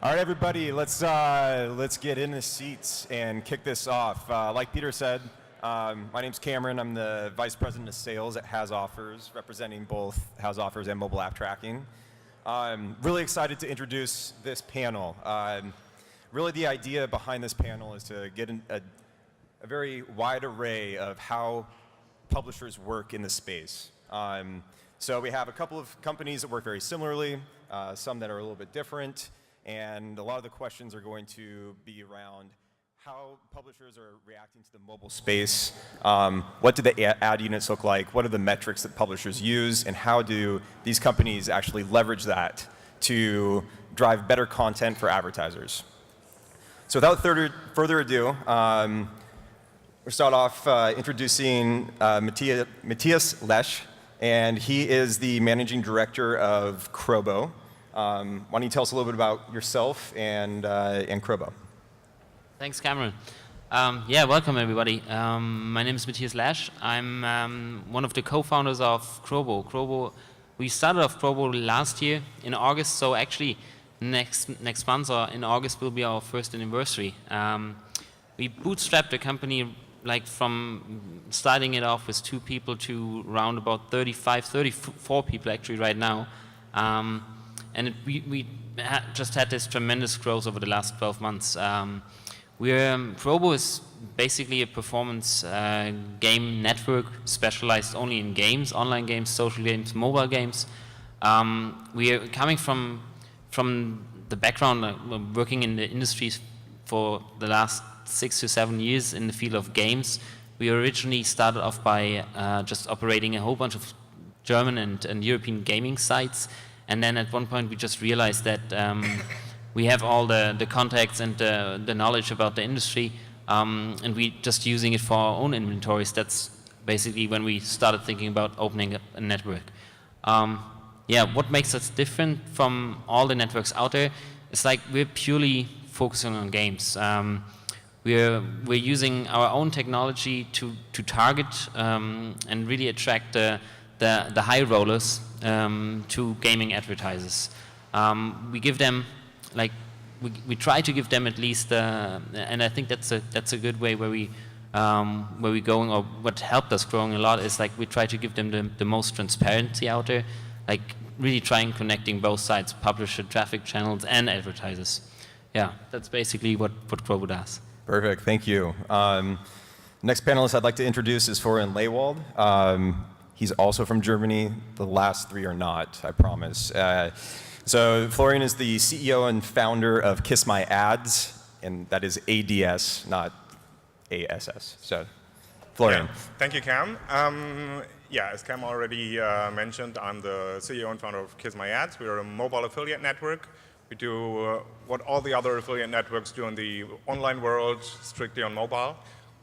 All right, everybody, let's get in the seats and kick this off. Like Peter said, my name's Cameron. I'm the Vice President of Sales at HasOffers, representing both HasOffers and mobile app tracking. I'm really excited to introduce this panel. Really, the idea behind this panel is to get a very wide array of how publishers work in the space. So we have a couple of companies that work very similarly, some that are a little bit different, and a lot of the questions are going to be around how publishers are reacting to the mobile space. What do the ad units look like? What are the metrics that publishers use? And how do these companies actually leverage that to drive better content for advertisers? So without further ado, we'll start off introducing Matthias Lesch, and he is the Managing Director of CROBO. Why don't you tell us a little bit about yourself and CROBO? Thanks, Cameron. Yeah, welcome everybody. My name is Matthias Lesch. I'm one of the co-founders of CROBO. CROBO, we started off CROBO last year in August, so actually next month or in August will be our first anniversary. We bootstrapped the company like from starting it off with 2 people to around about 34 people actually right now. And we just had this tremendous growth over the last 12 months. CROBO is basically a performance game network specialized only in games, online games, social games, mobile games. We are coming from the background working in the industries for the last 6 to 7 years in the field of games. We originally started off by just operating a whole bunch of German and European gaming sites. And then at one point we just realized that we have all the contacts and the knowledge about the industry, and we just using it for our own inventories. That's basically when we started thinking about opening a network. Yeah, what makes us different from all the networks out there is like we're purely focusing on games. We're using our own technology to target and really attract the high rollers to gaming advertisers. We give them, like, we try to give them at least, and I think that's a good way where we going, or what helped us growing a lot is like we try to give them the most transparency out there, like really trying connecting both sides, publisher, traffic channels, and advertisers. Yeah, that's basically what CROBO does. Perfect, thank you. Next panelist I'd like to introduce is Florian Lehwald. He's also from Germany. The last 3 are not, I promise. So Florian is the CEO and founder of KissMyAds, and that is ADS, not ASS. So, Florian. Yeah. Thank you, Cam. Yeah, as Cam already mentioned, I'm the CEO and founder of KissMyAds. We're a mobile affiliate network. We do what all the other affiliate networks do in the online world, strictly on mobile.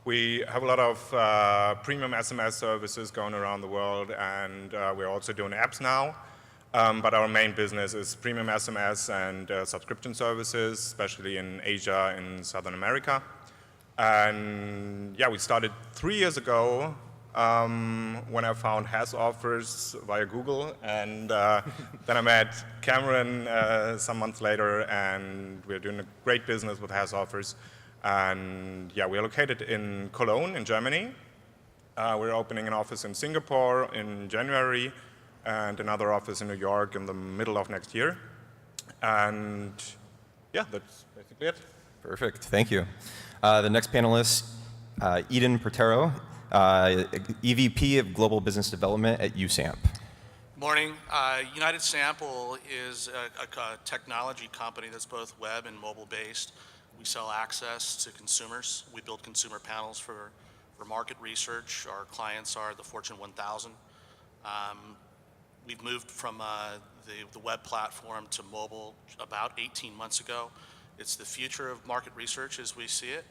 We have a lot of premium SMS services going around the world, and we're also doing apps now. But our main business is premium SMS and subscription services, especially in Asia and Southern America. And yeah, we started 3 years ago when I found HasOffers via Google, and then I met Cameron some months later, and we're doing a great business with HasOffers. And yeah, we're located in Cologne in Germany. We're opening an office in Singapore in January and another office in New York in the middle of next year. And yeah, that's basically it. Perfect, thank you. The next panelist, Edan Portaro, EVP of Global Business Development at uSamp. Morning. United Sample is a technology company that's both web and mobile based. We sell access to consumers. We build consumer panels for market research. Our clients are the Fortune 1000. We've moved from the web platform to mobile about 18 months ago. It's the future of market research as we see it.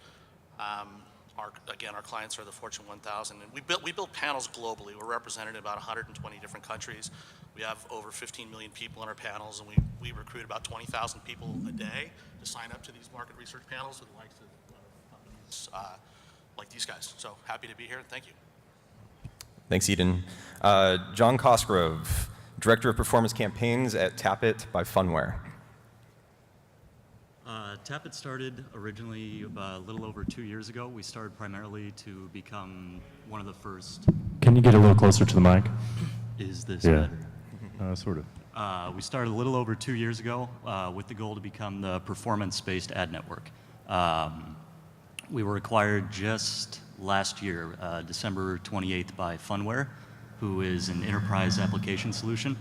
Again, our clients are the Fortune 1000. And we build panels globally. We're represented in about 120 different countries. We have over 15 million people on our panels, and we recruit about 20,000 people a day to sign up to these market research panels with the likes of companies like these guys. So happy to be here, and thank you. Thanks, Edan. John Cosgrove, Director of Performance Campaigns at Tapit by Funware. Tapit started originally a little over 2 years ago. We started primarily to become one of the first. Can you get a little closer to the mic? Is this Yeah. better? Sort of. We started a little over 2 years ago with the goal to become the performance-based ad network. We were acquired just last year, December 28th, by Funware, who is an enterprise application solution.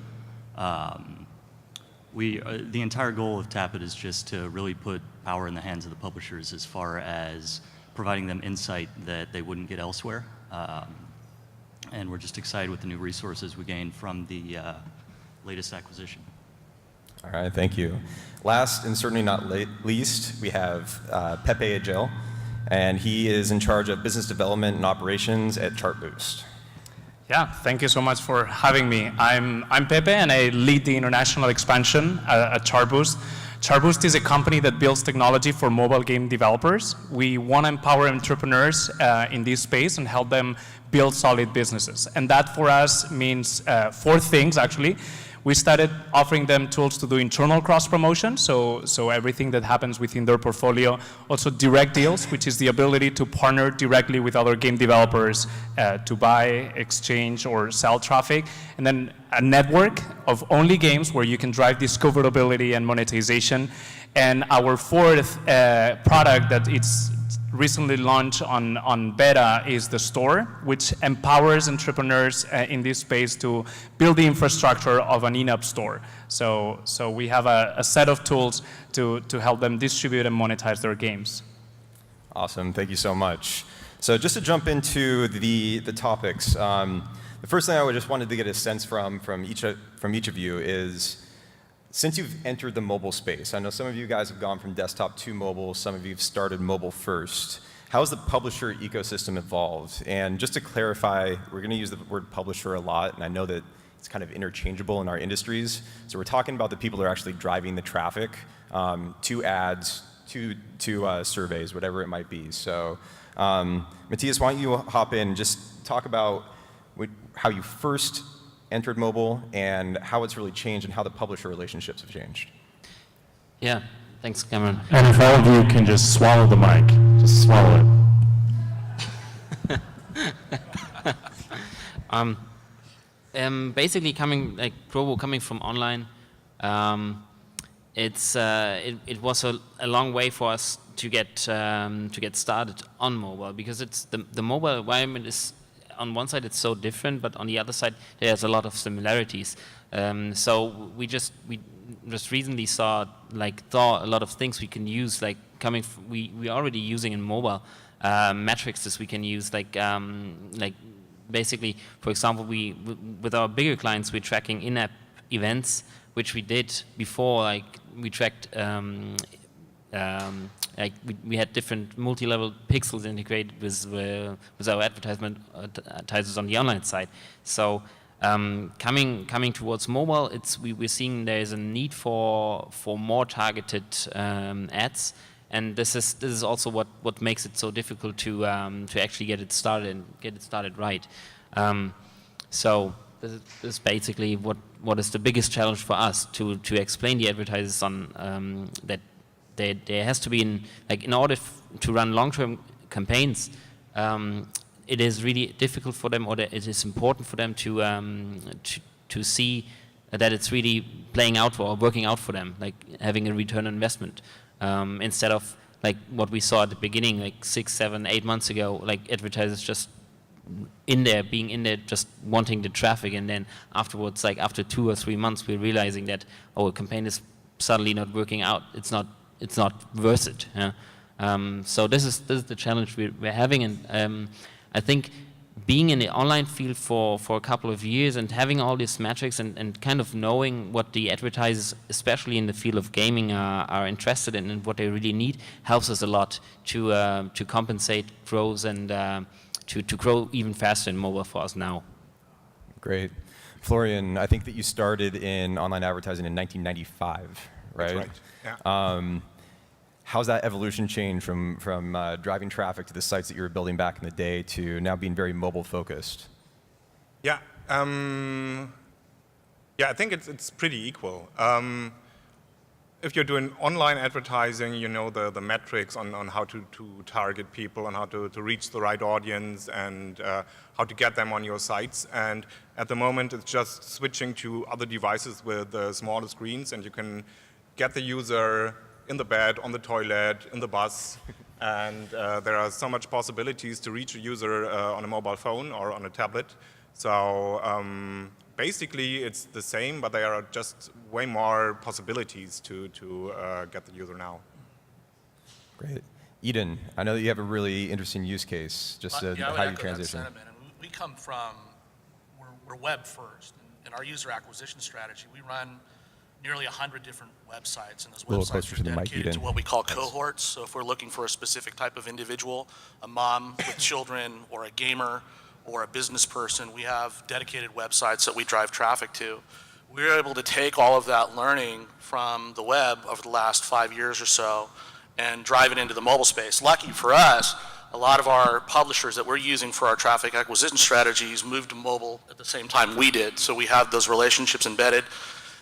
The entire goal of Tapit is just to really put power in the hands of the publishers as far as providing them insight that they wouldn't get elsewhere. And we're just excited with the new resources we gained from the latest acquisition. All right, thank you. Last and certainly not least, we have Pepe Agell, and he is in charge of business development and operations at Chartboost. Yeah, thank you so much for having me. I'm Pepe, and I lead the international expansion at Chartboost. Chartboost is a company that builds technology for mobile game developers. We want to empower entrepreneurs in this space and help them build solid businesses. And that for us means 4 things, actually. We started offering them tools to do internal cross-promotion, so everything that happens within their portfolio. Also direct deals, which is the ability to partner directly with other game developers to buy, exchange, or sell traffic. And then a network of only games where you can drive discoverability and monetization. And our 4th product that it's recently launched on beta is the store, which empowers entrepreneurs in this space to build the infrastructure of an in-app store. So we have a set of tools to help them distribute and monetize their games. Awesome, thank you so much. So just to jump into the topics, the first thing I just wanted to get a sense from each of you is, since you've entered the mobile space, I know some of you guys have gone from desktop to mobile, some of you have started mobile first. How has the publisher ecosystem evolved? And just to clarify, we're going to use the word publisher a lot, and I know that it's kind of interchangeable in our industries. So we're talking about the people that are actually driving the traffic to ads, to surveys, whatever it might be. So Matthias, why don't you hop in and just talk about how you first entered mobile and how it's really changed and how the publisher relationships have changed. Yeah, thanks, Cameron. And if all of you can just swallow the mic, just swallow it. Basically, CROBO coming from online, it was a long way for us to get started on mobile, because it's the mobile environment is, on one side it's so different, but on the other side there's a lot of similarities. So we just recently saw a lot of things we can use, we already using in mobile metrics we can use, basically, for example, with our bigger clients we're tracking in-app events, which we did before. We tracked we had different multi-level pixels integrated with our advertisers on the online side. So coming towards mobile, we're seeing there is a need for more targeted ads, and this is also what makes it so difficult to actually get it started and get it started right. So this is basically what is the biggest challenge for us to explain the advertisers on that. There has to be, in order to run long-term campaigns, it is really difficult for them, or it is important for them to see that it's really playing out or working out for them, having a return on investment, instead of what we saw at the beginning, 6, 7, 8 months ago, advertisers just being in there, just wanting the traffic, and then afterwards, after 2 or 3 months, we're realizing that a campaign is suddenly not working out. It's not worth it. Yeah? So this is the challenge we're having, and I think being in the online field for a couple of years and having all these metrics and kind of knowing what the advertisers, especially in the field of gaming, are interested in and what they really need, helps us a lot to compensate growth and to grow even faster in mobile for us now. Great. Florian, I think that you started in online advertising in 1995, right? That's right. Yeah. How's that evolution changed from driving traffic to the sites that you were building back in the day to now being very mobile focused? Yeah. Yeah, I think it's pretty equal. if you're doing online advertising, you know the metrics on how to target people, on how to reach the right audience, and how to get them on your sites. And at the moment, it's just switching to other devices with smaller screens, and you can get the user in the bed, on the toilet, in the bus, and there are so much possibilities to reach a user on a mobile phone or on a tablet. So basically, it's the same, but there are just way more possibilities to get the user now. Great. Eden, I know that you have a really interesting use case, just how you transition. We come from, we're web first. In our user acquisition strategy, we run nearly 100 different websites, and those websites are dedicated to what we call cohorts. So if we're looking for a specific type of individual, a mom with children, or a gamer, or a business person, we have dedicated websites that we drive traffic to. We were able to take all of that learning from the web over the last 5 years or so and drive it into the mobile space. Lucky for us, a lot of our publishers that we're using for our traffic acquisition strategies moved to mobile at the same time we did. So we have those relationships embedded.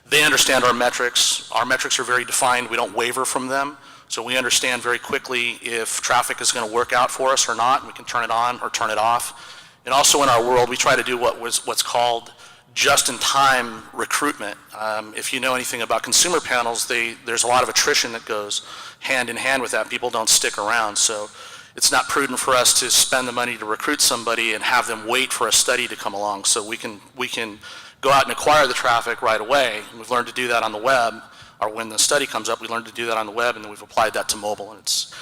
They understand our metrics. Our metrics are very defined. We don't waver from them. So we understand very quickly if traffic is going to work out for us or not, and we can turn it on or turn it off. And also in our world, we try to do what's called just-in-time recruitment. If you know anything about consumer panels, there's a lot of attrition that goes hand in hand with that. People don't stick around. So it's not prudent for us to spend the money to recruit somebody and have them wait for a study to come along. So we can go out and acquire the traffic right away. And we've learned to do that on the web, or when the study comes up, we learned to do that on the web, and then we've applied that to mobile. And it's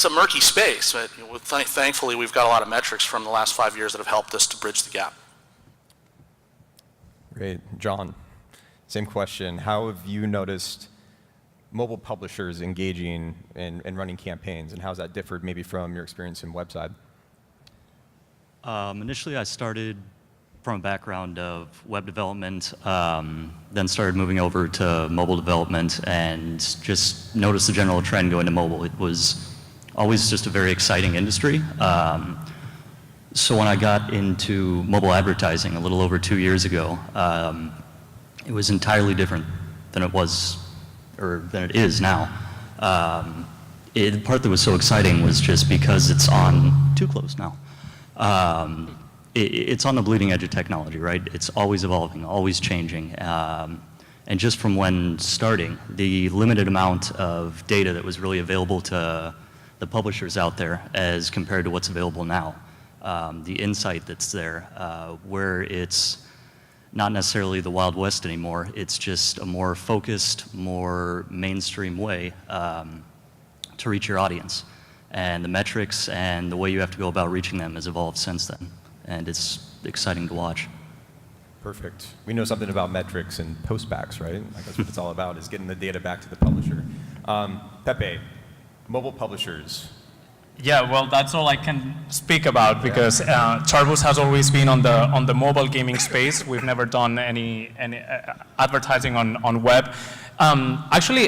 a murky space, but thankfully we've got a lot of metrics from the last 5 years that have helped us to bridge the gap. Great. John, same question. How have you noticed mobile publishers engaging and running campaigns, and how's that differed maybe from your experience in website? Initially, I started from a background of web development, then started moving over to mobile development, and just noticed the general trend going to mobile. It was always just a very exciting industry. So when I got into mobile advertising a little over 2 years ago, it was entirely different than it was, or than it is now. The part that was so exciting was just because it's on, too close now. It's on the bleeding edge of technology, right? It's always evolving, always changing. And just from when starting, the limited amount of data that was really available to the publishers out there as compared to what's available now, the insight that's there, where it's not necessarily the Wild West anymore, it's just a more focused, more mainstream way to reach your audience. And the metrics and the way you have to go about reaching them has evolved since then. And it's exciting to watch. Perfect. We know something about metrics and postbacks, right? Like that's what it's all about, is getting the data back to the publisher. Pepe, mobile publishers. Yeah, well, that's all I can speak about because Chartboost has always been on the mobile gaming space. We've never done any advertising on web. Actually,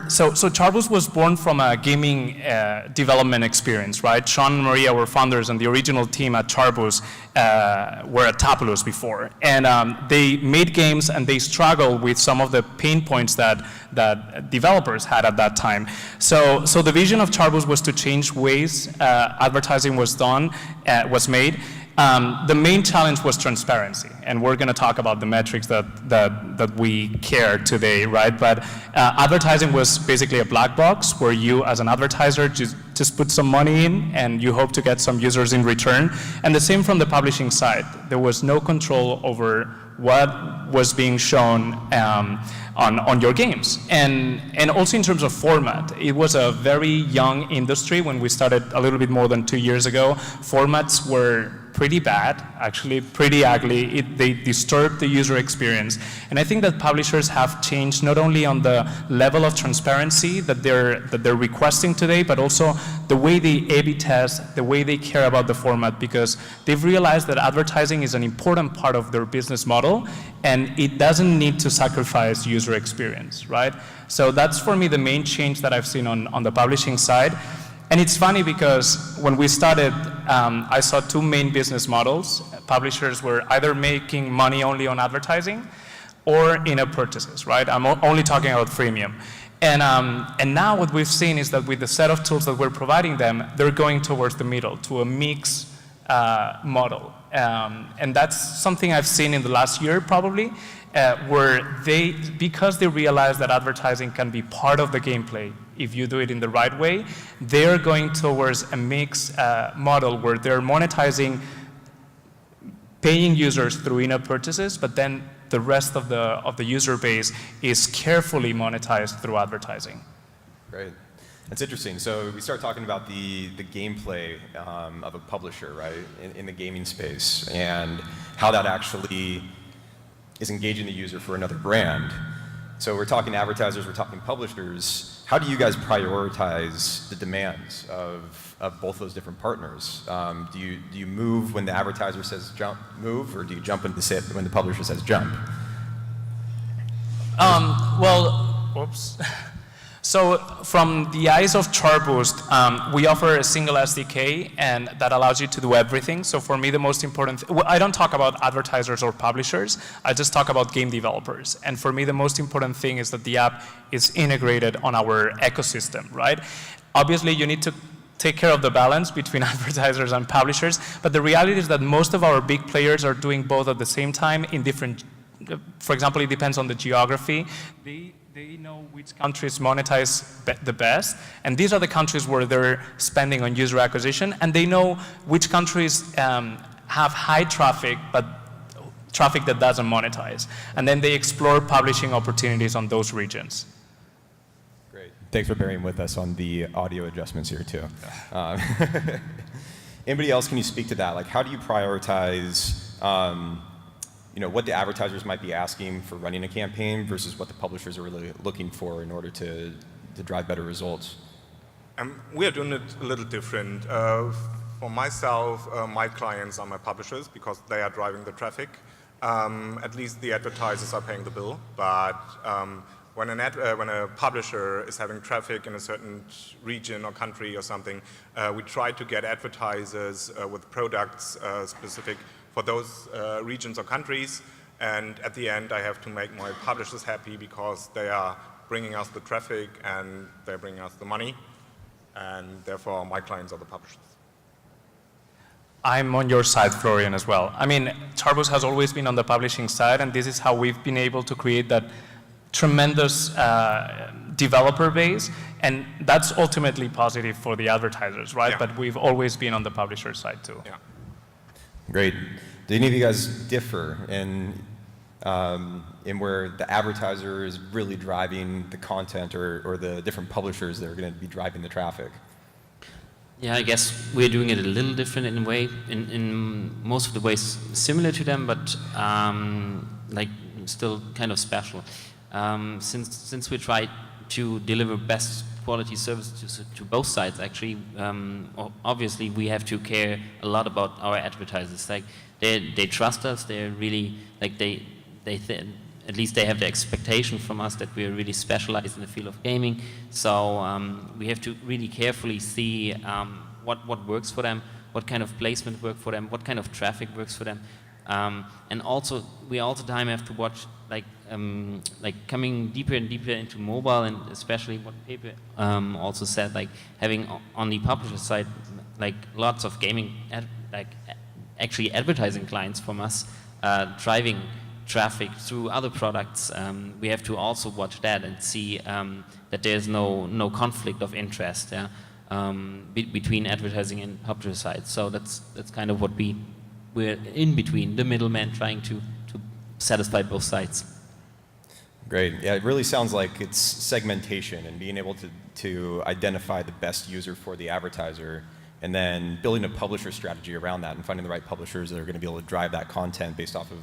so Chartboost was born from a gaming development experience, right? Sean and Maria were founders, and the original team at Chartboost were at Tapit before. And they made games, and they struggled with some of the pain points that developers had at that time. So the vision of Chartboost was to change ways advertising was made. The main challenge was transparency, and we're going to talk about the metrics that we care today, right? But advertising was basically a black box where you, as an advertiser, just put some money in, and you hope to get some users in return. And the same from the publishing side. There was no control over what was being shown on your games. And also in terms of format, it was a very young industry when we started a little bit more than 2 years ago. Formats were pretty bad, actually pretty ugly. They disturbed the user experience. And I think that publishers have changed not only on the level of transparency that they're requesting today, but also the way they A/B test, the way they care about the format, because they've realized that advertising is an important part of their business model, and it doesn't need to sacrifice user experience, right? So that's for me the main change that I've seen on the publishing side. And it's funny because when we started, I saw two main business models. Publishers were either making money only on advertising, or in-app purchases, right? I'm only talking about freemium. And now what we've seen is that with the set of tools that we're providing them, they're going towards the middle, to a mix model. And that's something I've seen in the last year probably, where because they realize that advertising can be part of the gameplay if you do it in the right way, they're going towards a mix model where they're monetizing paying users through in-app purchases, but then the rest of the user base is carefully monetized through advertising. Great. That's interesting. So we start talking about the gameplay of a publisher, right, in the gaming space, and how that actually is engaging the user for another brand. So we're talking advertisers, we're talking publishers. How do you guys prioritize the demands of both those different partners? Do you move when the advertiser says jump, move, or do you jump when the publisher says jump? So from the eyes of Chartboost, we offer a single SDK, and that allows you to do everything. So for me, the most important, I don't talk about advertisers or publishers, I just talk about game developers. And for me, the most important thing is that the app is integrated on our ecosystem, right? Obviously, you need to take care of the balance between advertisers and publishers, but the reality is that most of our big players are doing both at the same time in different, for example, it depends on the geography. They know which countries monetize the best, and these are the countries where they're spending on user acquisition, and they know which countries have high traffic, but traffic that doesn't monetize. And then they explore publishing opportunities on those regions. Great. Thanks for bearing with us on the audio adjustments here, too. Anybody else, can you speak to that? Like, how do you prioritize what the advertisers might be asking for running a campaign versus what the publishers are really looking for in order to drive better results? We are doing it a little different. For myself, my clients are my publishers because they are driving the traffic. At least the advertisers are paying the bill. But when a publisher is having traffic in a certain region or country or something, we try to get advertisers with products specific for those regions or countries, and at the end I have to make my publishers happy because they are bringing us the traffic and they're bringing us the money, and therefore my clients are the publishers. I'm on your side, Florian, as well. I mean, Chartboost has always been on the publishing side, and this is how we've been able to create that tremendous developer base, and that's ultimately positive for the advertisers, right? Yeah. But we've always been on the publisher side too. Yeah. Great. Do any of you guys differ in where the advertiser is really driving the content, or the different publishers that are going to be driving the traffic? Yeah, I guess we're doing it a little different in a way, in most of the ways similar to them, but like still kind of special. Since we try to deliver best quality services to both sides, actually, obviously we have to care a lot about our advertisers. Like they trust us. They're really like at least they have the expectation from us that we are really specialized in the field of gaming. So we have to really carefully see what works for them, what kind of placement works for them, what kind of traffic works for them. And also, we all the time have to watch, like coming deeper and deeper into mobile, and especially what Pepe also said, like having on the publisher side, like lots of gaming, actually advertising clients from us, driving traffic through other products. We have to also watch that and see that there's no conflict of interest, yeah, between advertising and publisher side. So that's kind of what we're in between, the middleman, trying to satisfy both sides. Great. Yeah, it really sounds like it's segmentation and being able to identify the best user for the advertiser, and then building a publisher strategy around that and finding the right publishers that are going to be able to drive that content based off of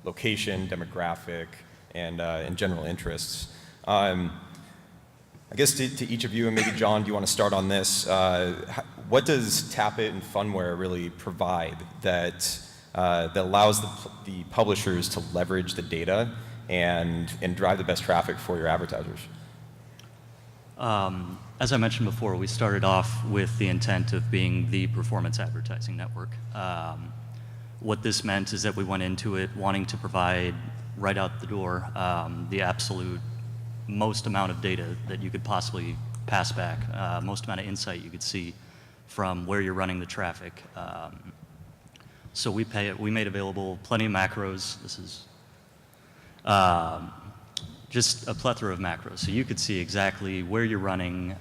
location, demographic, and general interests. I guess to each of you, and maybe John, do you want to start on this? What does Tapit and Funware really provide that allows the publishers to leverage the data and drive the best traffic for your advertisers? As I mentioned before, we started off with the intent of being the performance advertising network. What this meant is that we went into it wanting to provide right out the door the absolute most amount of data that you could possibly pass back, most amount of insight you could see from where you're running the traffic. So we made available plenty of macros. This is just a plethora of macros. So you could see exactly where you're running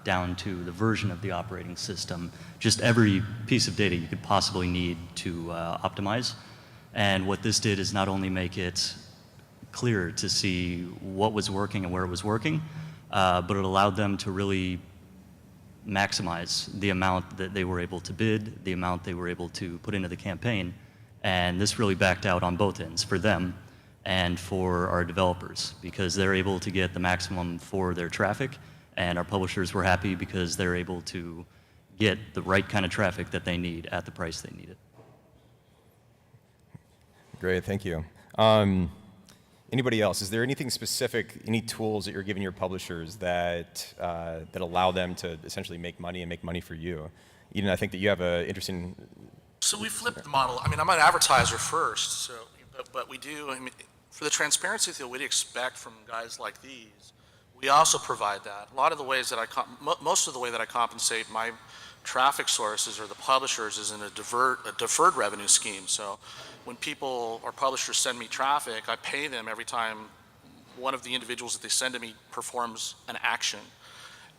down to the version of the operating system, just every piece of data you could possibly need to optimize. And what this did is not only make it clear to see what was working and where it was working, but it allowed them to really maximize the amount that they were able to bid, the amount they were able to put into the campaign. And this really backed out on both ends for them and for our developers, because they're able to get the maximum for their traffic, and our publishers were happy because they're able to get the right kind of traffic that they need at the price they need it. Great, thank you. Anybody else? Is there anything specific, any tools that you're giving your publishers that that allow them to essentially make money and make money for you? Eden, I think that you have an interesting. So we flipped the model. I mean, I'm an advertiser first, so but we do. I mean, for the transparency that we'd expect from guys like these, we also provide that. A lot of the ways that most of the way that I compensate my traffic sources or the publishers is in a deferred revenue scheme. So when people or publishers send me traffic, I pay them every time one of the individuals that they send to me performs an action.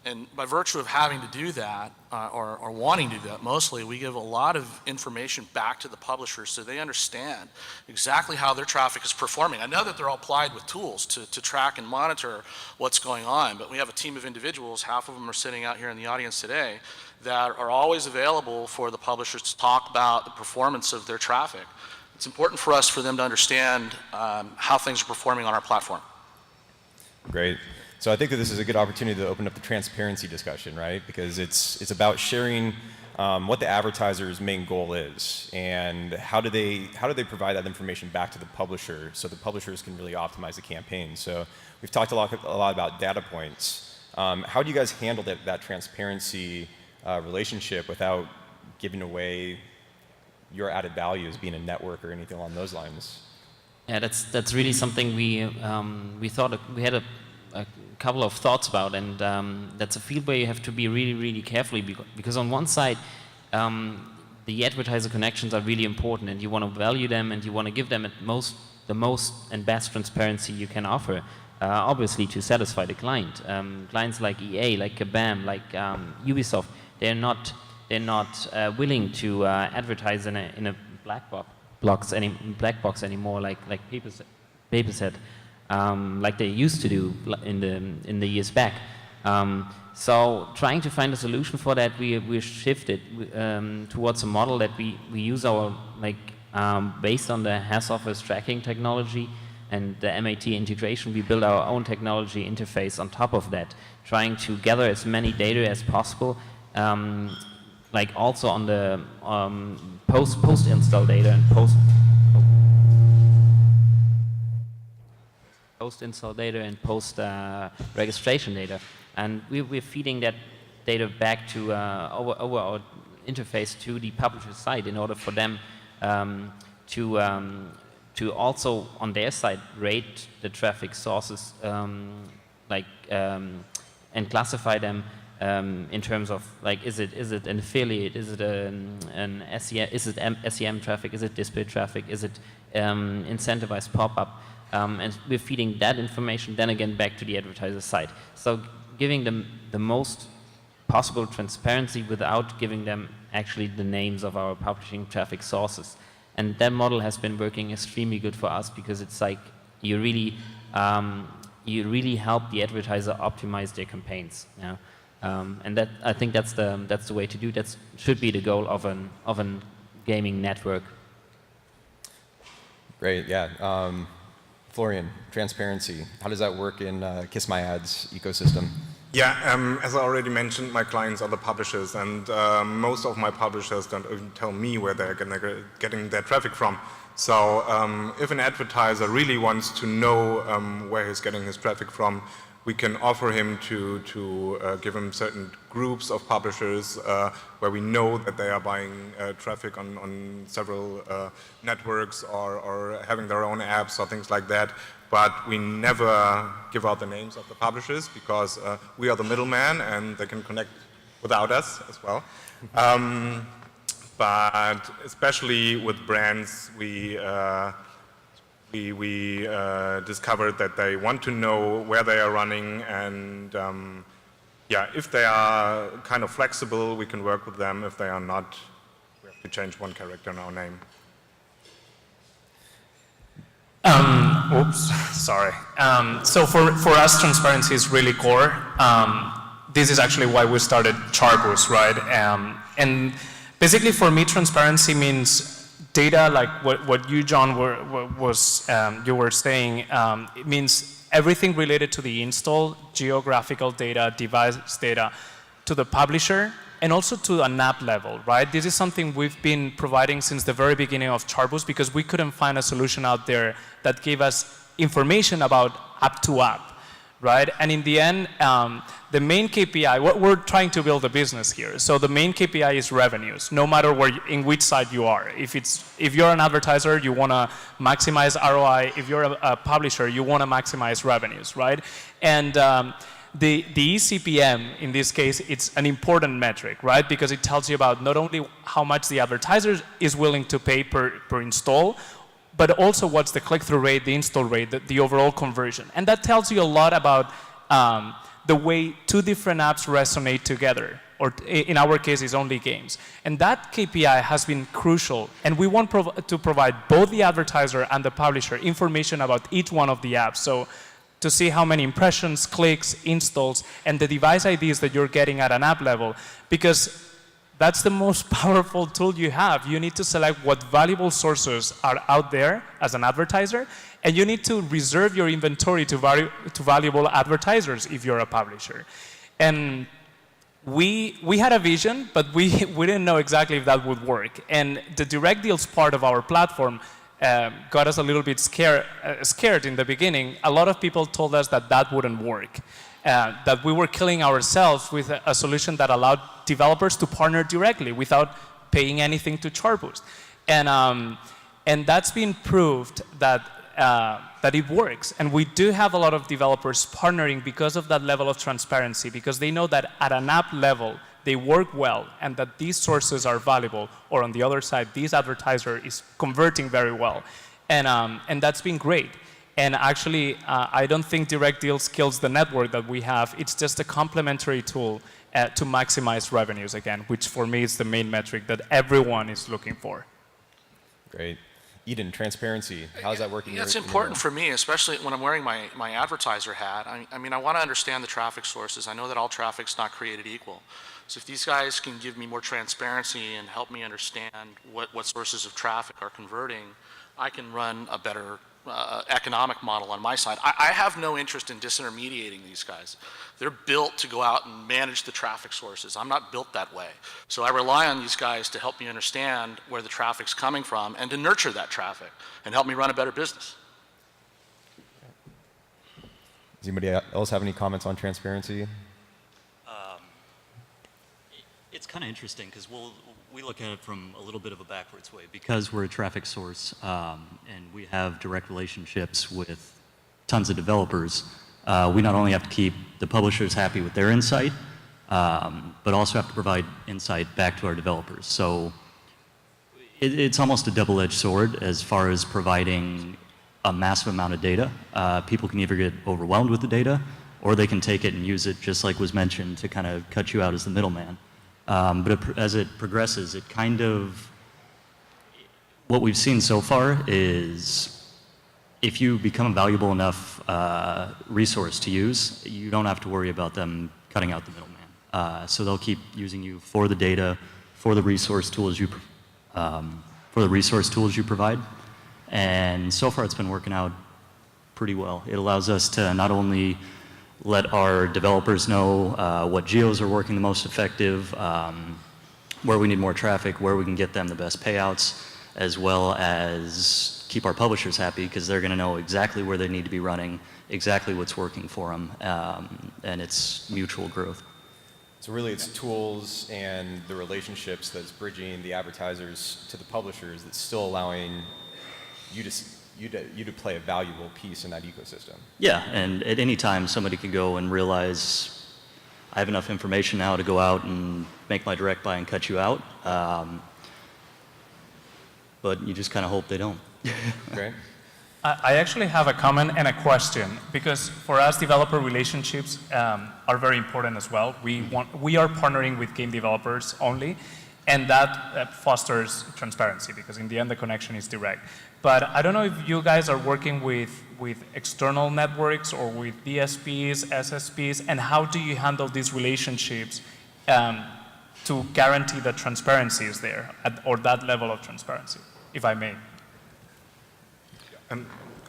And by virtue of having to do that, or wanting to do that mostly, we give a lot of information back to the publishers so they understand exactly how their traffic is performing. I know that they're all plied with tools to track and monitor what's going on, but we have a team of individuals, half of them are sitting out here in the audience today, that are always available for the publishers to talk about the performance of their traffic. It's important for us for them to understand how things are performing on our platform. Great. So I think that this is a good opportunity to open up the transparency discussion, right? Because it's about sharing what the advertiser's main goal is, and how do they provide that information back to the publisher so the publishers can really optimize the campaign. So we've talked a lot about data points. How do you guys handle that transparency relationship without giving away your added value as being a network or anything along those lines? Yeah, that's really something we thought we had a couple of thoughts about, and that's a field where you have to be really, really carefully, because on one side, the advertiser connections are really important, and you want to value them, and you want to give them the most and best transparency you can offer, obviously to satisfy the client. Clients like EA, like Kabam, like Ubisoft, they're not willing to advertise in a black box anymore, like Pepe said. Like they used to do in the years back. So trying to find a solution for that, we shifted towards a model that we use our based on the HasOffers tracking technology and the MAT integration. We build our own technology interface on top of that, trying to gather as many data as possible. Like also on the post-install data and post-install data and post-registration data, and we're feeding that data back to over our interface to the publisher side in order for them to also on their side rate the traffic sources and classify them in terms of is it an affiliate, is it an SEM, is it SEM traffic, is it display traffic, is it incentivized pop-up. And we're feeding that information then again back to the advertiser side. So giving them the most possible transparency without giving them actually the names of our publishing traffic sources. And that model has been working extremely good for us, because it's like you really help the advertiser optimize their campaigns. Yeah? And that, I think that's the way to do. That should be the goal of an gaming network. Great, yeah. Florian, transparency. How does that work in KissMyAds ecosystem? Yeah, as I already mentioned, my clients are the publishers, and most of my publishers don't even tell me where they're getting their traffic from. So if an advertiser really wants to know where he's getting his traffic from, we can offer him to give him certain groups of publishers where we know that they are buying traffic on several networks or having their own apps or things like that. But we never give out the names of the publishers because we are the middleman and they can connect without us as well. But especially with brands, we discovered that they want to know where they are running, and yeah, if they are kind of flexible, we can work with them. If they are not, we have to change one character in our name. Oops, sorry. So for us, transparency is really core. This is actually why we started Chartboost, right? And basically, for me, transparency means data, like what you, John, you were saying. It means everything related to the install, geographical data, device data, to the publisher, and also to an app level, right? This is something we've been providing since the very beginning of Chartboost because we couldn't find a solution out there that gave us information about app to app, right? And in the end, the main KPI, what we're trying to build a business here. So the main KPI is revenues, no matter in which side you are. If you're an advertiser, you want to maximize ROI. If you're a publisher, you want to maximize revenues, right? And the eCPM, in this case, it's an important metric, right? Because it tells you about not only how much the advertiser is willing to pay per install, but also what's the click-through rate, the install rate, the overall conversion. And that tells you a lot about the way two different apps resonate together, or in our case, it's only games. And that KPI has been crucial, and we want to provide both the advertiser and the publisher information about each one of the apps. So to see how many impressions, clicks, installs, and the device IDs that you're getting at an app level, because that's the most powerful tool you have. You need to select what valuable sources are out there as an advertiser, and you need to reserve your inventory to valuable advertisers if you're a publisher. And we had a vision, but we didn't know exactly if that would work. And the direct deals part of our platform got us a little bit scared in the beginning. A lot of people told us that that wouldn't work. That we were killing ourselves with a solution that allowed developers to partner directly without paying anything to Chartboost. And that's been proved that it works. And we do have a lot of developers partnering because of that level of transparency, because they know that at an app level, they work well, and that these sources are valuable, or on the other side, this advertiser is converting very well. And that's been great. And actually, I don't think direct deals kills the network that we have. It's just a complementary tool to maximize revenues again, which for me is the main metric that everyone is looking for. Great. Eden, transparency, how's that working? Yeah, it's important for me, especially when I'm wearing my advertiser hat. I mean, I want to understand the traffic sources. I know that all traffic's not created equal. So if these guys can give me more transparency and help me understand what sources of traffic are converting, I can run a better economic model on my side. I have no interest in disintermediating these guys. They're built to go out and manage the traffic sources. I'm not built that way. So I rely on these guys to help me understand where the traffic's coming from and to nurture that traffic and help me run a better business. Does anybody else have any comments on transparency? It's kind of interesting because we look at it from a little bit of a backwards way. Because we're a traffic source and we have direct relationships with tons of developers, we not only have to keep the publishers happy with their insight, but also have to provide insight back to our developers. So it's almost a double-edged sword as far as providing a massive amount of data. People can either get overwhelmed with the data, or they can take it and use it, just like was mentioned, to kind of cut you out as the middleman. But as it progresses, it kind of, what we've seen so far is if you become a valuable enough resource to use, you don't have to worry about them cutting out the middleman. So they'll keep using you for the data, for the resource tools you provide. And so far it's been working out pretty well. It allows us to not only let our developers know what geos are working the most effective, where we need more traffic, where we can get them the best payouts. as well as keep our publishers happy because they're going to know exactly where they need to be running, exactly what's working for them, and it's mutual growth. So really it's tools and the relationships that's bridging the advertisers to the publishers that's still allowing you to play a valuable piece in that ecosystem. Yeah, and at any time somebody could go and realize I have enough information now to go out and make my direct buy and cut you out. But you just kind of hope they don't. Great. I actually have a comment and a question, because for us, developer relationships are very important as well. We are partnering with game developers only, and that fosters transparency, because in the end, the connection is direct. But I don't know if you guys are working with external networks or with DSPs, SSPs, and how do you handle these relationships to guarantee that transparency is there, or that level of transparency, if I may?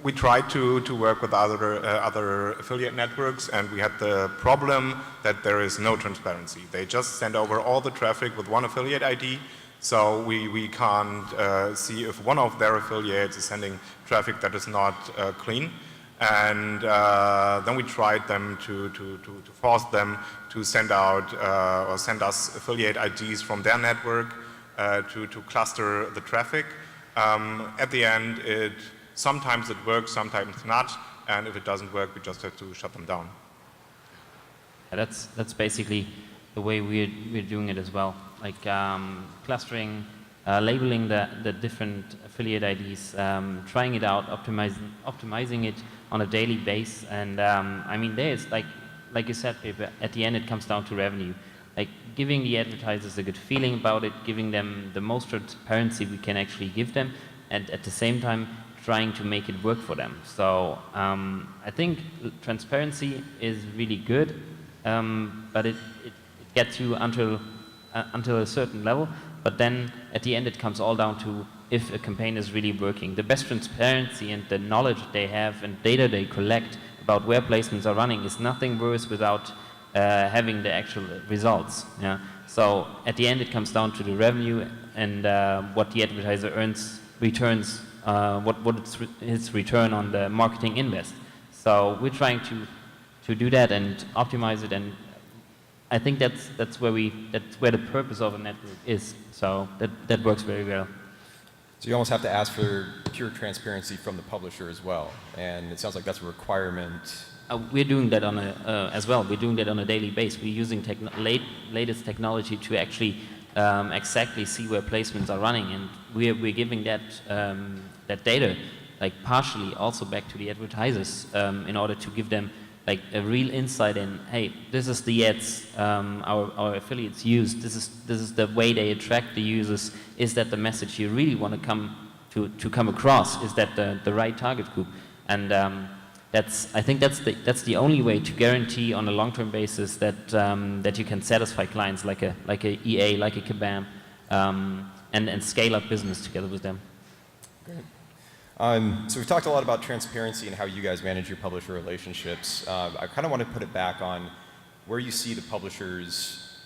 We tried to work with other affiliate networks, and we had the problem that there is no transparency. They just send over all the traffic with one affiliate ID, so we can't see if one of their affiliates is sending traffic that is not clean. And then we tried them to force them to send out or send us affiliate IDs from their network to cluster the traffic. At the end, sometimes it works, sometimes not, and if it doesn't work, we just have to shut them down. Yeah, that's basically the way we're doing it as well. Like clustering, labeling the different affiliate IDs, trying it out, optimizing it on a daily basis, and I mean, there's like you said, Pepe, at the end it comes down to revenue. Like giving the advertisers a good feeling about it, giving them the most transparency we can actually give them, and at the same time trying to make it work for them. So I think transparency is really good, but it gets you until a certain level, but then at the end it comes all down to if a campaign is really working. The best transparency and the knowledge they have and data they collect about where placements are running is nothing worse without having the actual results. Yeah? So at the end it comes down to the revenue and what the advertiser returns, what's his return on the marketing invest. So we're trying to do that and optimize it, and I think that's where the purpose of a network is. So that works very well. So you almost have to ask for pure transparency from the publisher as well, and it sounds like that's a requirement. We're doing that on as well. We're doing that on a daily basis. We're using latest technology to actually exactly see where placements are running, and we're giving that data, like partially also back to the advertisers in order to give them like a real insight in, hey, this is the ads our affiliates use. This is the way they attract the users. Is that the message you really want to come across? Is that the right target group? And I think that's the only way to guarantee on a long-term basis that you can satisfy clients like a EA, like a Kabam, and scale up business together with them. Great. So we've talked a lot about transparency and how you guys manage your publisher relationships. I kind of want to put it back on where you see the publishers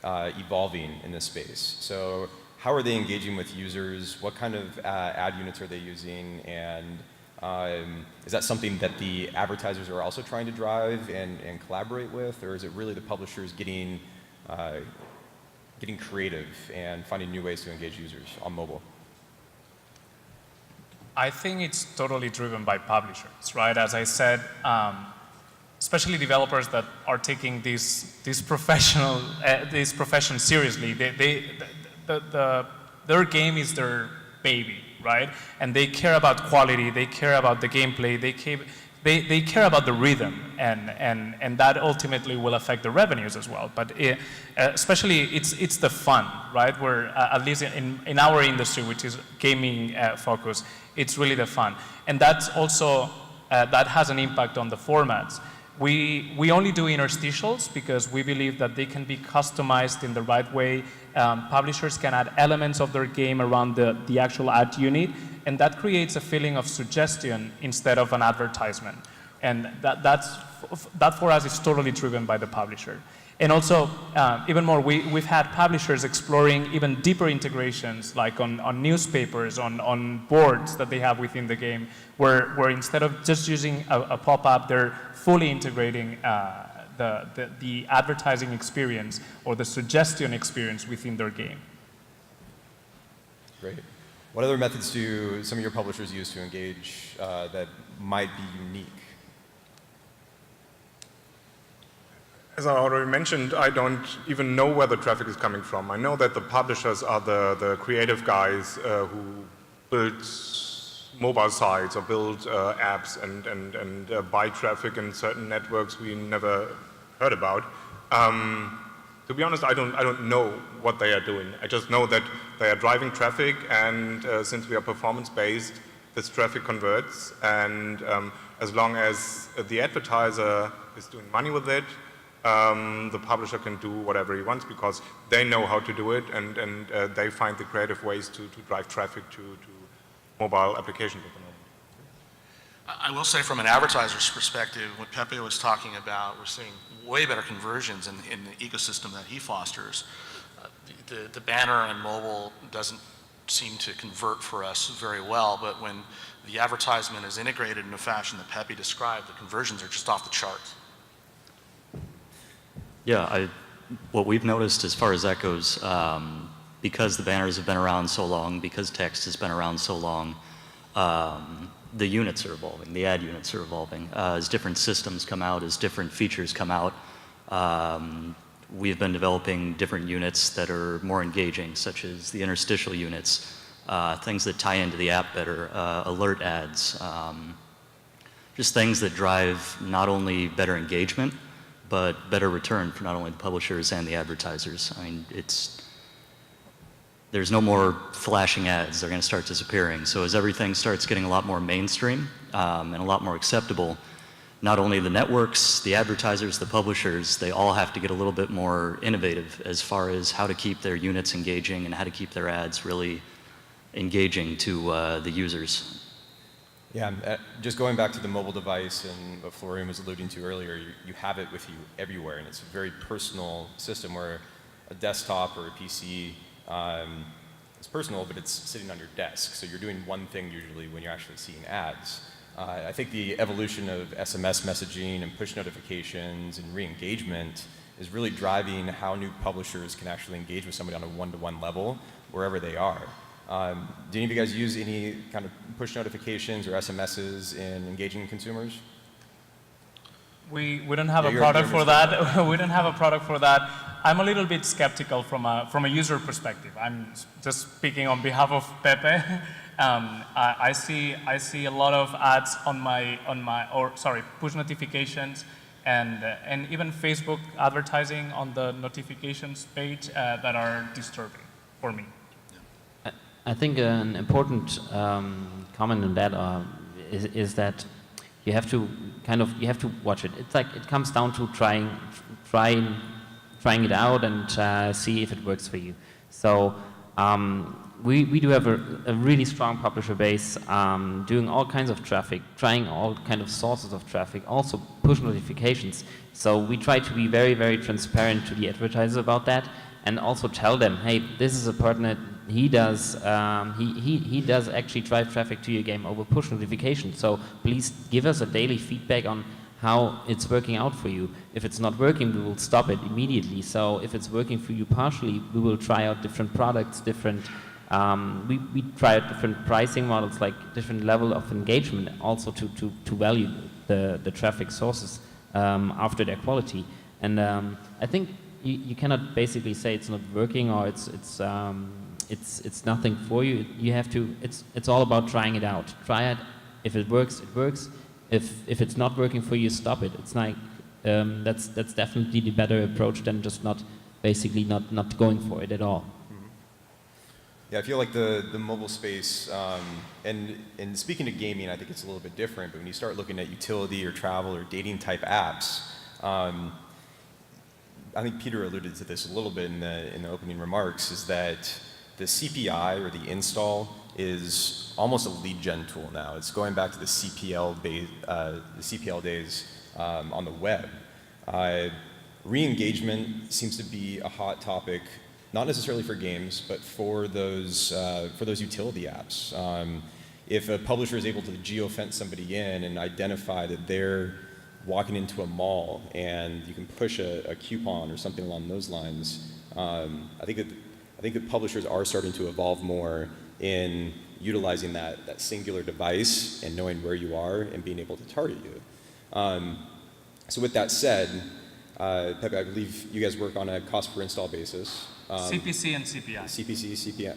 evolving in this space. So how are they engaging with users? What kind of ad units are they using? And is that something that the advertisers are also trying to drive and collaborate with? Or is it really the publishers getting creative and finding new ways to engage users on mobile? I think it's totally driven by publishers, right? As I said, especially developers that are taking this profession seriously. Their game is their baby, right? And they care about quality. They care about the gameplay. They care about the rhythm, and that ultimately will affect the revenues as well. But especially, it's the fun, right? Where at least in our industry, which is gaming focused, it's really the fun, and that's also that has an impact on the formats. We only do interstitials because we believe that they can be customized in the right way. Publishers can add elements of their game around the actual ad unit, and that creates a feeling of suggestion instead of an advertisement. And that for us is totally driven by the publisher. And also, even more, we've had publishers exploring even deeper integrations, like on newspapers, on boards that they have within the game, where instead of just using a pop-up, they're fully integrating the advertising experience or the suggestion experience within their game. Great. What other methods do some of your publishers use to engage that might be unique? As I already mentioned, I don't even know where the traffic is coming from. I know that the publishers are the creative guys who build mobile sites or build apps and buy traffic in certain networks we never heard about. To be honest, I don't know what they are doing. I just know that they are driving traffic, and since we are performance-based, this traffic converts. And as long as the advertiser is doing money with it, the publisher can do whatever he wants because they know how to do it, and they find the creative ways to drive traffic to mobile applications at the moment. I will say from an advertiser's perspective, what Pepe was talking about, we're seeing way better conversions in the ecosystem that he fosters. The banner on mobile doesn't seem to convert for us very well, but when the advertisement is integrated in a fashion that Pepe described, the conversions are just off the charts. Yeah, what we've noticed as far as that goes, because the banners have been around so long, because text has been around so long, the units are evolving, the ad units are evolving. As different systems come out, as different features come out, we've been developing different units that are more engaging, such as the interstitial units, things that tie into the app better, alert ads, just things that drive not only better engagement, but better return for not only the publishers and the advertisers. I mean, there's no more flashing ads. They're going to start disappearing. So as everything starts getting a lot more mainstream and a lot more acceptable, not only the networks, the advertisers, the publishers, they all have to get a little bit more innovative as far as how to keep their units engaging and how to keep their ads really engaging to the users. Yeah, just going back to the mobile device and what Florian was alluding to earlier, you have it with you everywhere, and it's a very personal system where a desktop or a PC is personal, but it's sitting on your desk. So you're doing one thing usually when you're actually seeing ads. I think the evolution of SMS messaging and push notifications and re-engagement is really driving how new publishers can actually engage with somebody on a one-to-one level wherever they are. Do any of you guys use any kind of push notifications or SMSs in engaging consumers? We don't have a product for that. We don't have a product for that. I'm a little bit skeptical from a user perspective. I'm just speaking on behalf of Pepe. I see a lot of ads push notifications and even Facebook advertising on the notifications page that are disturbing for me. I think an important comment on that is that you have to watch it. It's like it comes down to trying it out and see if it works for you. So we do have a really strong publisher base, doing all kinds of traffic, trying all kind of sources of traffic, also push notifications. So we try to be very, very transparent to the advertisers about that, and also tell them, hey, this is a partner. He does actually drive traffic to your game over push notifications. So please give us a daily feedback on how it's working out for you. If it's not working, we will stop it immediately. So if it's working for you partially, we will try out different products, different. We try out different pricing models, like different level of engagement, also to value the traffic sources after their quality. And I think you cannot basically say it's not working or it's nothing for you. You have to. It's all about trying it out. Try it. If it works, it works. If it's not working for you, stop it. It's like that's definitely the better approach than just not going for it at all. Yeah, I feel like the mobile space, and speaking to gaming, I think it's a little bit different, but when you start looking at utility or travel or dating type apps, I think Peter alluded to this a little bit in the opening remarks, is that the CPI or the install is almost a lead gen tool now. It's going back to the CPL days on the web. Re-engagement seems to be a hot topic, not necessarily for games, but for those utility apps. If a publisher is able to geofence somebody in and identify that they're walking into a mall and you can push a coupon or something along those lines, I think that publishers are starting to evolve more in utilizing that singular device and knowing where you are and being able to target you. So with that said, Pepe, I believe you guys work on a cost per install basis. CPC and CPI. CPC,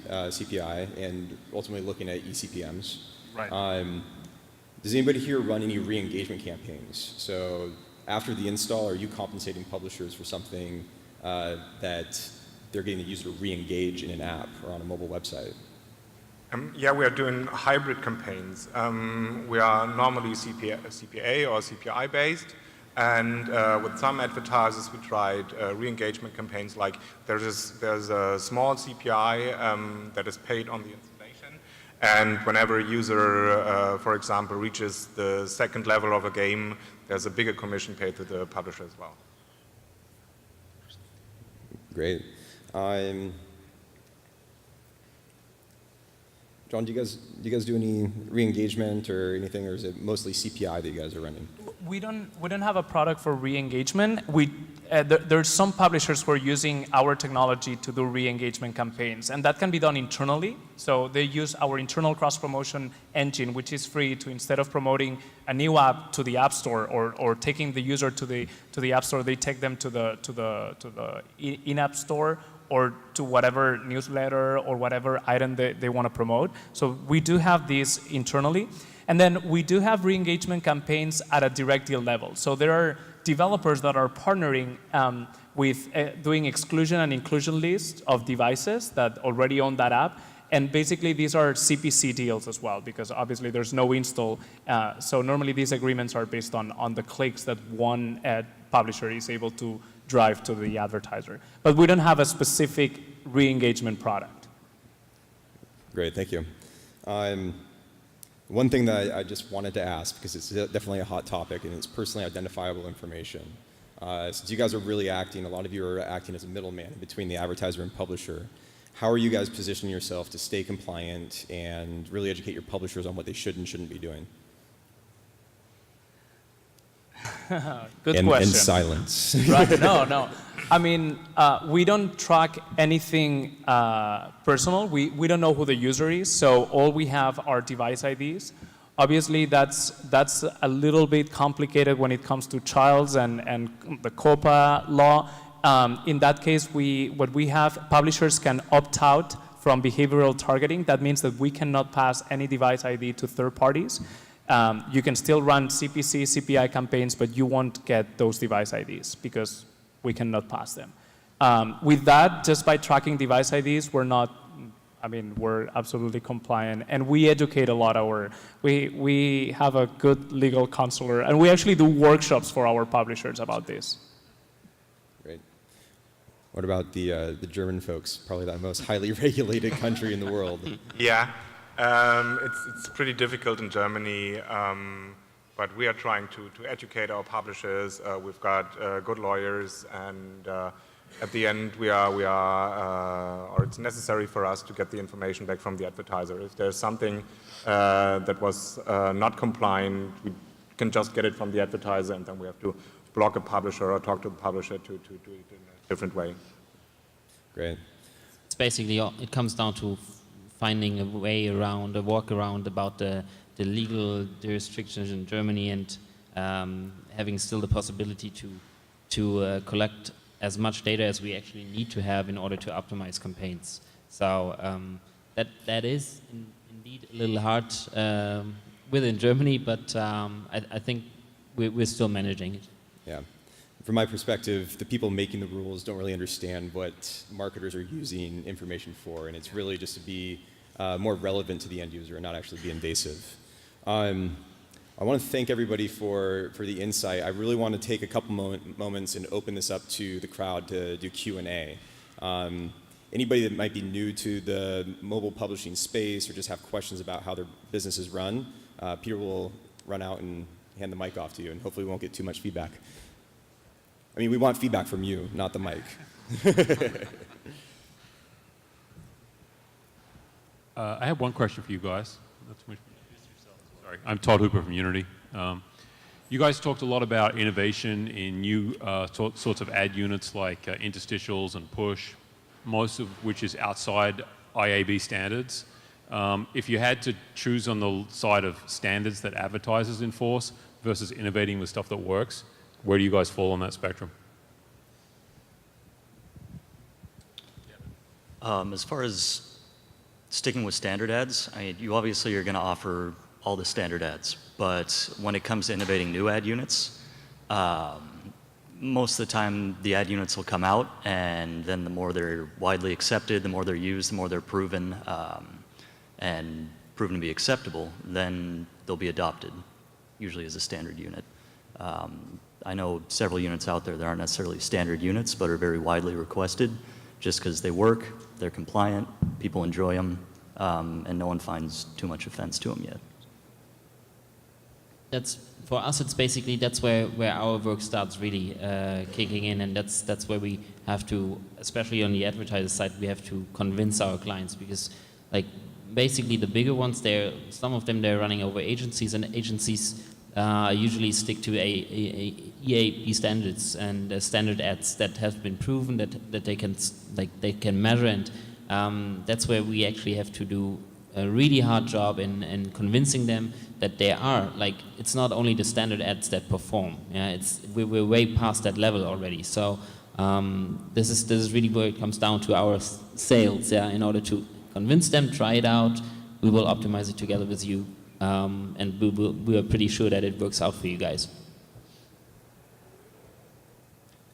CPI, and ultimately looking at eCPMs. Right. Does anybody here run any re-engagement campaigns? So after the install, are you compensating publishers for something that they're getting the user to re-engage in an app or on a mobile website? Yeah, we are doing hybrid campaigns. We are normally CPA or CPI based. And with some advertisers, we tried re-engagement campaigns like there's a small CPI that is paid on the installation. And whenever a user, for example, reaches the second level of a game, there's a bigger commission paid to the publisher as well. Great. John, do you guys do any re-engagement or anything, or is it mostly CPI that you guys are running? We don't have a product for re-engagement. There's some publishers who are using our technology to do re-engagement campaigns, and that can be done internally. So they use our internal cross-promotion engine, which is free, to instead of promoting a new app to the App Store or taking the user to the App Store, they take them to the in-app store or to whatever newsletter or whatever item they want to promote. So we do have these internally. And then we do have re-engagement campaigns at a direct deal level. So there are developers that are partnering with doing exclusion and inclusion lists of devices that already own that app. And basically these are CPC deals as well, because obviously there's no install. So normally these agreements are based on the clicks that one publisher is able to drive to the advertiser. But we don't have a specific re-engagement product. Great, thank you. One thing that I just wanted to ask, because it's definitely a hot topic and it's personally identifiable information. Since you guys are really acting, a lot of you are acting as a middleman between the advertiser and publisher, how are you guys positioning yourself to stay compliant and really educate your publishers on what they should and shouldn't be doing? Good question. And silence. Right, no. I mean, we don't track anything personal. We don't know who the user is, so all we have are device IDs. Obviously, that's a little bit complicated when it comes to childs and the COPA law. In that case, what we have, publishers can opt out from behavioral targeting. That means that we cannot pass any device ID to third parties. You can still run CPC, CPI campaigns, but you won't get those device IDs because we cannot pass them. With that, just by tracking device IDs, we're absolutely compliant, and we educate a lot. We have a good legal counselor, and we actually do workshops for our publishers about this. Great. What about the German folks? Probably the most highly regulated country in the world. Yeah. It's pretty difficult in Germany, but we are trying to educate our publishers. We've got good lawyers, and at the end, it's necessary for us to get the information back from the advertiser. If there's something that was not compliant, we can just get it from the advertiser, and then we have to block a publisher or talk to the publisher to do it in a different way. Great. It's basically, it comes down to finding a way around, a workaround about the legal restrictions in Germany, and having still the possibility to collect as much data as we actually need to have in order to optimize campaigns. So that is indeed a little hard within Germany, but I think we're still managing it. Yeah. From my perspective, the people making the rules don't really understand what marketers are using information for, and it's really just to be more relevant to the end user and not actually be invasive. I want to thank everybody for the insight. I really want to take a couple moments and open this up to the crowd to do Q&A. anybody that might be new to the mobile publishing space or just have questions about how their business is run, Peter will run out and hand the mic off to you, and hopefully we won't get too much feedback. I mean, we want feedback from you, not the mic. I have one question for you guys. Sorry, I'm Todd Hooper from Unity. You guys talked a lot about innovation in new sorts of ad units like interstitials and push, most of which is outside IAB standards. If you had to choose on the side of standards that advertisers enforce versus innovating with stuff that works, where do you guys fall on that spectrum? As far as sticking with standard ads, you obviously are going to offer all the standard ads, but when it comes to innovating new ad units, most of the time the ad units will come out, and then the more they're widely accepted, the more they're used, the more they're proven and proven to be acceptable, then they'll be adopted, usually as a standard unit. I know several units out there that aren't necessarily standard units, but are very widely requested just because they work, they're compliant, people enjoy them, and no one finds too much offense to them yet. For us, it's basically, that's where our work starts really kicking in, and that's where we have to, especially on the advertiser side, we have to convince our clients, because like basically the bigger ones, some of them they're running over agencies, and agencies usually stick to EAB standards and standard ads that have been proven that they can measure, and that's where we actually have to do a really hard job in convincing them that they are, like, it's not only the standard ads that perform. Yeah, we're way past that level already. So this is really where it comes down to our sales. Yeah, in order to convince them, try it out. We will optimize it together with you, and we are pretty sure that it works out for you guys.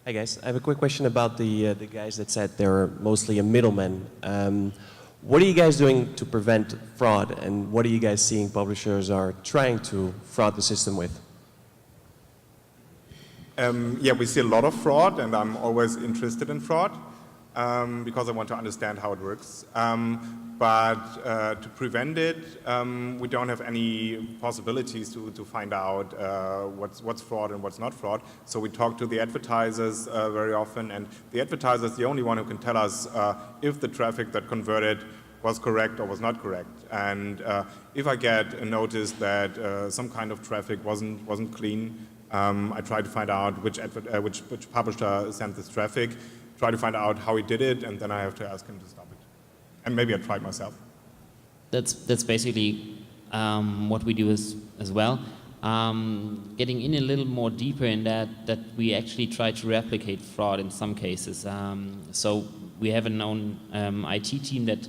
Hi guys, I have a quick question about the guys that said they're mostly a middleman. What are you guys doing to prevent fraud, and what are you guys seeing publishers are trying to fraud the system with? Yeah, we see a lot of fraud, and I'm always interested in fraud because I want to understand how it works. But to prevent it, we don't have any possibilities to find out what's fraud and what's not fraud. So we talk to the advertisers very often, and the advertiser is the only one who can tell us if the traffic that converted was correct or was not correct. And if I get a notice that some kind of traffic wasn't clean, I try to find out which publisher sent this traffic, try to find out how he did it, and then I have to ask him to stop it. And maybe I try it myself. That's basically what we do as well. Getting in a little more deeper in that we actually try to replicate fraud in some cases. So we have an own IT team that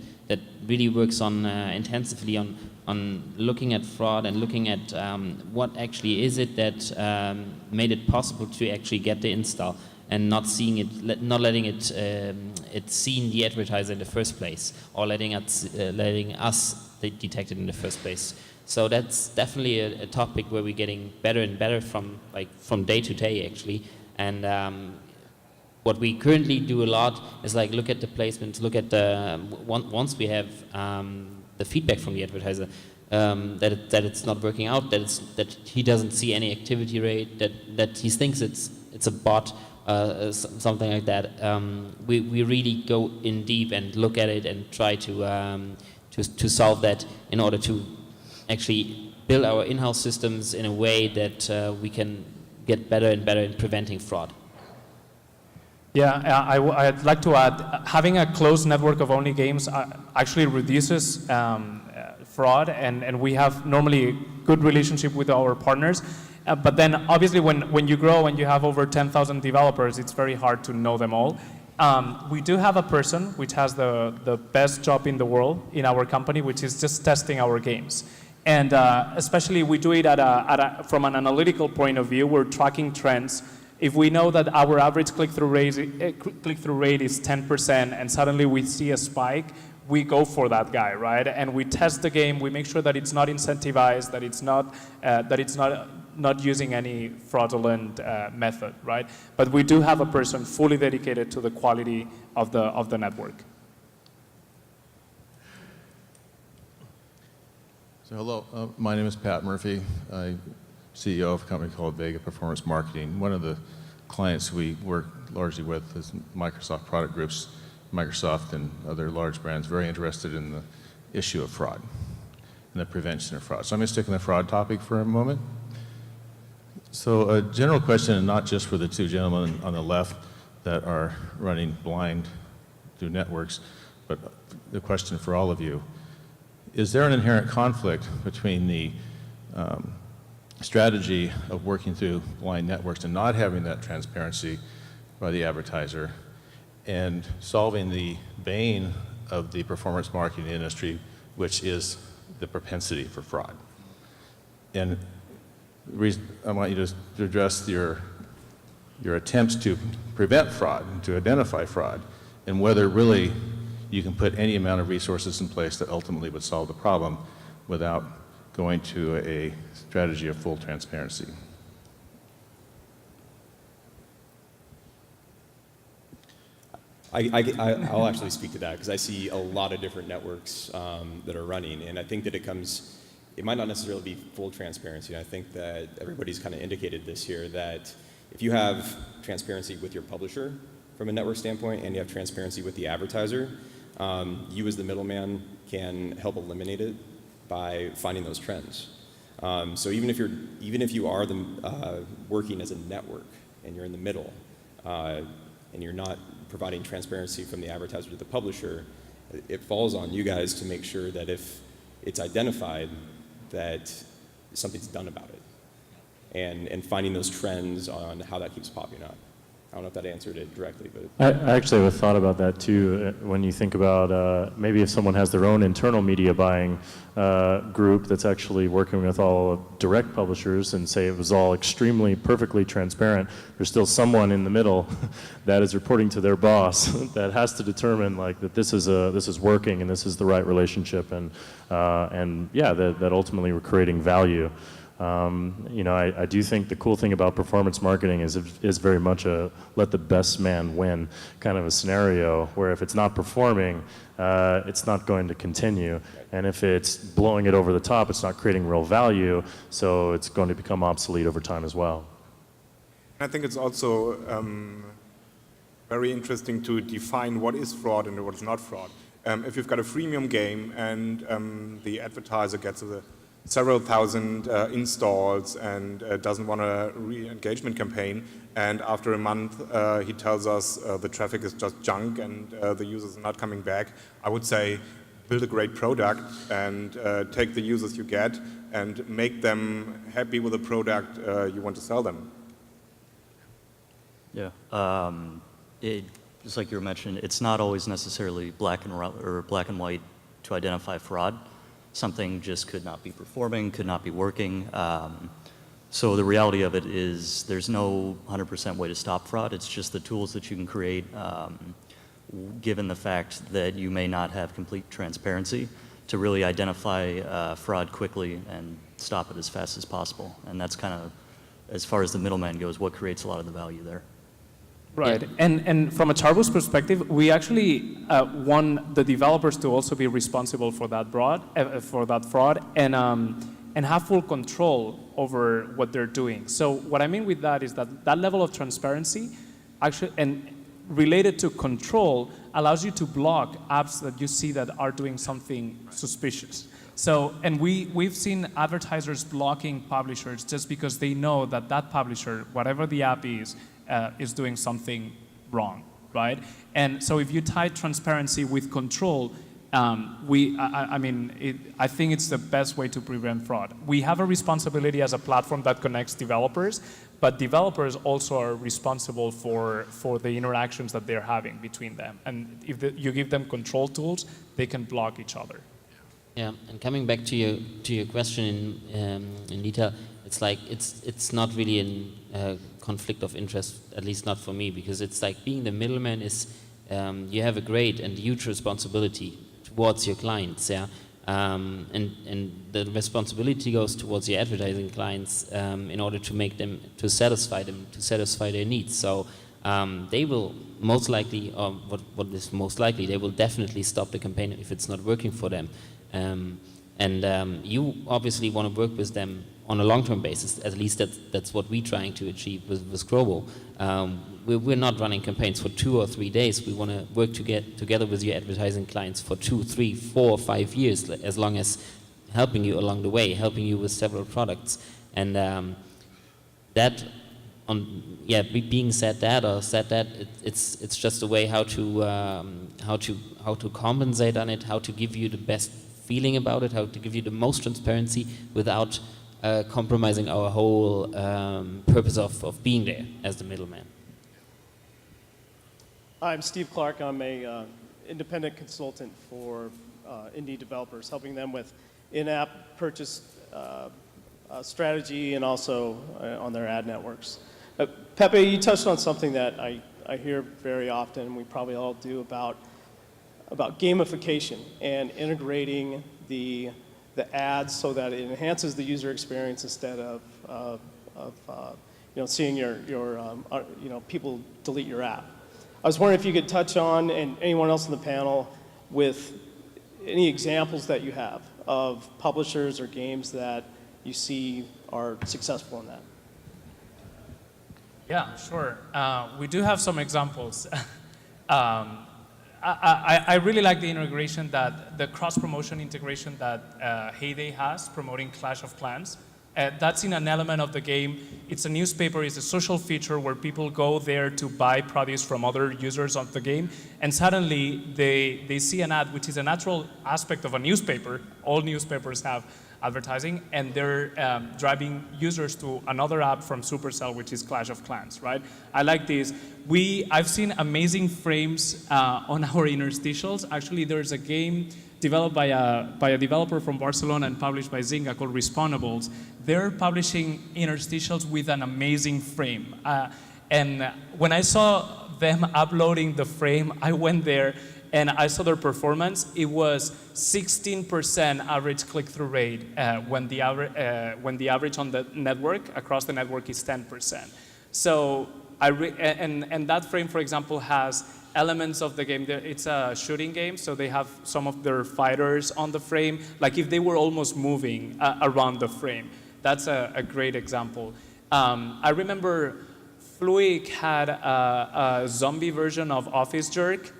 really works on intensively on looking at fraud and looking at what actually is it that made it possible to actually get the install, and not seeing it, not letting it seen the advertiser in the first place, or letting us detect it in the first place. So that's definitely a topic where we're getting better and better from day to day actually. And what we currently do a lot is like look at the placements, look at the once we have the feedback from the advertiser that it's not working out, that he doesn't see any activity rate, that he thinks it's a bot. Something like that. We really go in deep and look at it and try to solve that in order to actually build our in-house systems in a way that we can get better and better in preventing fraud. Yeah, I'd like to add, having a closed network of only games actually reduces fraud, and we have normally a good relationship with our partners. But then obviously when you grow and you have over 10,000 developers, it's very hard to know them all. We do have a person which has the best job in the world in our company, which is just testing our games. And especially we do it from an analytical point of view. We're tracking trends. If we know that our average click-through rate is 10% and suddenly we see a spike, we go for that guy, right? And we test the game. We make sure that it's not incentivized, that it's not using any fraudulent method, right? But we do have a person fully dedicated to the quality of the network. So hello, my name is Pat Murphy. I'm CEO of a company called Vega Performance Marketing. One of the clients we work largely with is Microsoft product groups. Microsoft and other large brands very interested in the issue of fraud and the prevention of fraud. So I'm going to stick on the fraud topic for a moment. So a general question, and not just for the two gentlemen on the left that are running blind through networks, but the question for all of you. Is there an inherent conflict between the strategy of working through blind networks and not having that transparency by the advertiser and solving the bane of the performance marketing industry, which is the propensity for fraud? And the reason I want you to address your attempts to prevent fraud, to identify fraud, and whether really you can put any amount of resources in place that ultimately would solve the problem without going to a strategy of full transparency. I'll actually speak to that because I see a lot of different networks that are running, and I think that it might not necessarily be full transparency. I think that everybody's kind of indicated this here, that if you have transparency with your publisher from a network standpoint and you have transparency with the advertiser, you as the middleman can help eliminate it by finding those trends. So even if you are working as a network and you're in the middle and you're not providing transparency from the advertiser to the publisher, it falls on you guys to make sure that if it's identified, that something's done about it, and finding those trends on how that keeps popping up. I don't know if that answered it directly, but I actually have a thought about that too. When you think about maybe if someone has their own internal media buying group that's actually working with all direct publishers and say it was all extremely perfectly transparent, there's still someone in the middle that is reporting to their boss that has to determine like that this is working and this is the right relationship, and yeah, that ultimately we're creating value. You know, I do think the cool thing about performance marketing is very much a let the best man win kind of a scenario, where if it's not performing, it's not going to continue. And if it's blowing it over the top, it's not creating real value, so it's going to become obsolete over time as well. I think it's also very interesting to define what is fraud and what is not fraud. If you've got a freemium game and the advertiser gets several thousand installs and doesn't want a re-engagement campaign, and after a month he tells us the traffic is just junk and the users are not coming back, I would say build a great product and take the users you get and make them happy with the product you want to sell them. Yeah, just like you were mentioning, it's not always necessarily black and white to identify fraud. Something just could not be performing, could not be working. So the reality of it is there's no 100% way to stop fraud. It's just the tools that you can create, given the fact that you may not have complete transparency, to really identify fraud quickly and stop it as fast as possible. And that's kind of, as far as the middleman goes, what creates a lot of the value there. Right, and from a Chartboost perspective, we actually want the developers to also be responsible for that fraud, and have full control over what they're doing. So what I mean with that is that level of transparency, actually, and related to control, allows you to block apps that you see that are doing something suspicious. So, and we've seen advertisers blocking publishers just because they know that that publisher, whatever the app is doing something wrong, right? And so if you tie transparency with control, I think it's the best way to prevent fraud. We have a responsibility as a platform that connects developers, but developers also are responsible for the interactions that they're having between them. And if you give them control tools, they can block each other. Yeah, and coming back to your question in detail, it's like it's not really a conflict of interest, at least not for me, because it's like being the middleman is you have a great and huge responsibility towards your clients, yeah, and the responsibility goes towards your advertising clients in order to make them to satisfy their needs. So they will most likely, or what is most likely, they will definitely stop the campaign if it's not working for them. And you obviously want to work with them on a long-term basis. At least that's what we're trying to achieve with CROBO. We're not running campaigns for 2 or 3 days. We want to work together with your advertising clients for 2, 3, 4, 5 years, as long as helping you along the way, helping you with several products. And being said that, it's just a way how to compensate on it, how to give you the best feeling about it, how to give you the most transparency without compromising our whole purpose of being there as the middleman. I'm Steve Clark. I'm a independent consultant for indie developers, helping them with in-app purchase strategy and also on their ad networks. Pepe, you touched on something that I hear very often, and we probably all do, about gamification and integrating the ads so that it enhances the user experience instead of seeing your people delete your app. I was wondering if you could touch on, and anyone else in the panel, with any examples that you have of publishers or games that you see are successful in that. Yeah, sure. We do have some examples. I really like the integration the cross-promotion integration that Heyday has, promoting Clash of Clans. That's in an element of the game. It's a newspaper, it's a social feature where people go there to buy produce from other users of the game, and suddenly they see an ad, which is a natural aspect of a newspaper. All newspapers have advertising, and they're driving users to another app from Supercell, which is Clash of Clans, right? I like this. I've seen amazing frames on our interstitials. Actually, there's a game developed by a developer from Barcelona and published by Zynga called Respawnables. They're publishing interstitials with an amazing frame. And when I saw them uploading the frame, I went there and I saw their performance. It was 16% average click-through rate when the average on the network, across the network, is 10%. So and that frame, for example, has elements of the game. It's a shooting game, so they have some of their fighters on the frame, like if they were almost moving around the frame. That's a great example. I remember Fluic had a zombie version of Office Jerk.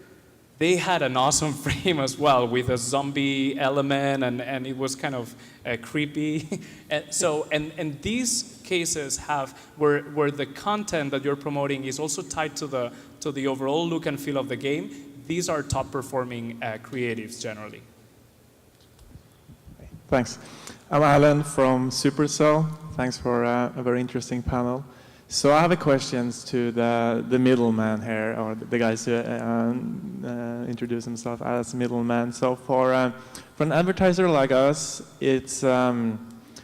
They had an awesome frame as well with a zombie element, and it was kind of creepy. and these cases have where the content that you're promoting is also tied to the overall look and feel of the game. These are top performing creatives generally. Thanks. I'm Alan from Supercell. Thanks for a very interesting panel. So I have a questions to the middleman here, or the guys who introduce themselves as middleman. So for an advertiser like us, it's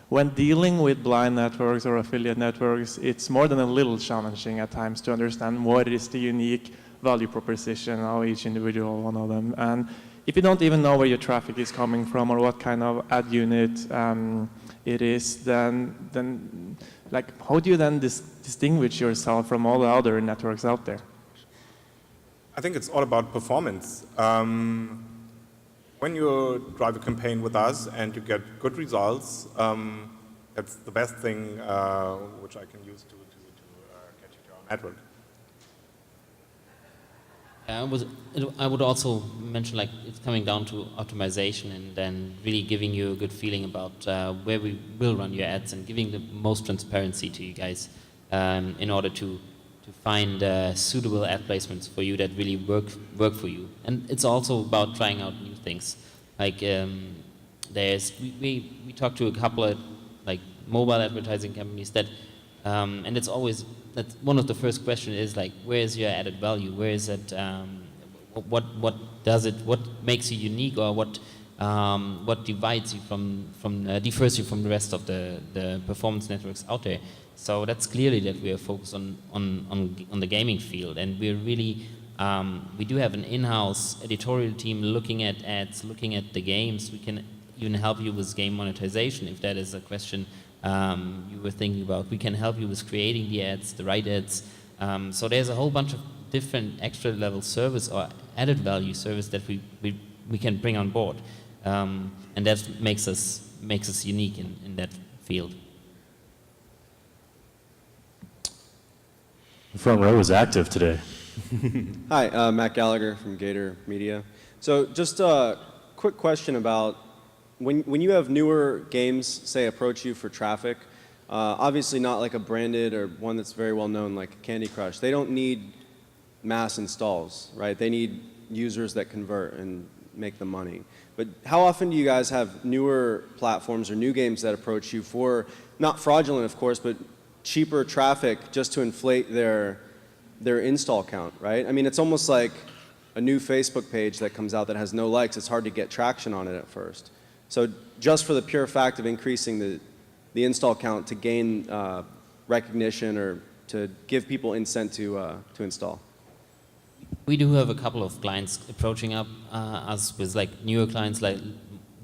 when dealing with blind networks or affiliate networks, it's more than a little challenging at times to understand what is the unique value proposition of each individual one of them. And if you don't even know where your traffic is coming from or what kind of ad unit it is, then like, how do you then distinguish yourself from all the other networks out there? I think it's all about performance. When you drive a campaign with us and you get good results, that's the best thing which I can use to get you to our network. I would also mention, like, it's coming down to optimization and then really giving you a good feeling about where we will run your ads and giving the most transparency to you guys in order to find suitable ad placements for you that really work for you. And it's also about trying out new things. Like we talked to a couple of like mobile advertising companies that, and it's always, that's one of the first questions is like, where is your added value? Where is it? What does it? What makes you unique, or what divides you differs you from the rest of the performance networks out there? So that's clearly that we are focused on the gaming field, and we're really we do have an in-house editorial team looking at ads, looking at the games. We can even help you with game monetization if that is a question you were thinking about. We can help you with creating the ads, the right ads. So there's a whole bunch of different extra level service or added value service that we can bring on board. and that makes us unique in that field. The front row is active today. Hi, Matt Gallagher from Gator Media. So just a quick question about when you have newer games, say, approach you for traffic, obviously not like a branded or one that's very well known like Candy Crush. They don't need mass installs, right? They need users that convert and make the money. But how often do you guys have newer platforms or new games that approach you for, not fraudulent of course, but cheaper traffic just to inflate their install count, right? I mean, it's almost like a new Facebook page that comes out that has no likes. It's hard to get traction on it at first. So just for the pure fact of increasing the install count to gain recognition or to give people incentive to install. We do have a couple of clients approaching us with like newer clients, like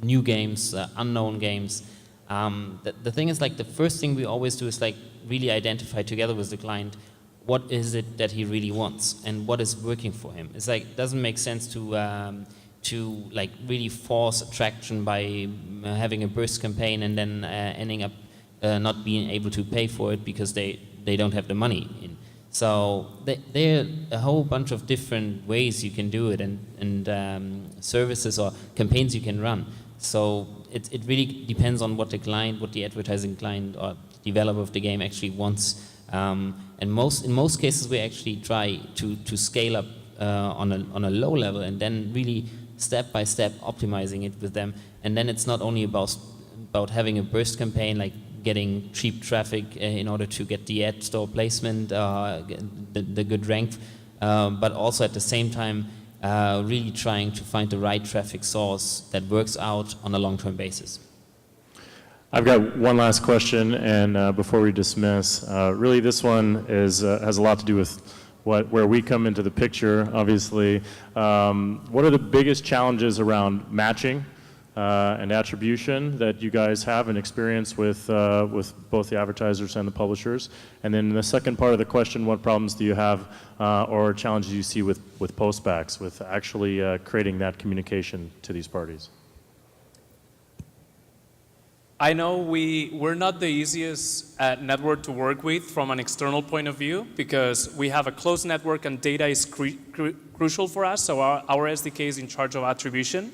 new games, unknown games. The thing is, like, the first thing we always do is like really identify together with the client what is it that he really wants and what is working for him. It's like, it doesn't make sense to like really force attraction by having a burst campaign and then ending up not being able to pay for it because they don't have the money in. So there are a whole bunch of different ways you can do it and services or campaigns you can run. So it really depends on what the client, what the advertising client or developer of the game actually wants. And in most cases we actually try to scale up on a low level and then really step by step optimizing it with them. And then it's not only about having a burst campaign, like getting cheap traffic in order to get the ad store placement, the good rank, but also at the same time really trying to find the right traffic source that works out on a long-term basis. I've got one last question, and before we dismiss, really this one has a lot to do with where we come into the picture, obviously. What are the biggest challenges around matching and attribution that you guys have and experience with both the advertisers and the publishers? And then the second part of the question, what problems do you have or challenges you see with postbacks, with actually creating that communication to these parties? I know we're not the easiest network to work with from an external point of view because we have a closed network and data is crucial for us, so our SDK is in charge of attribution.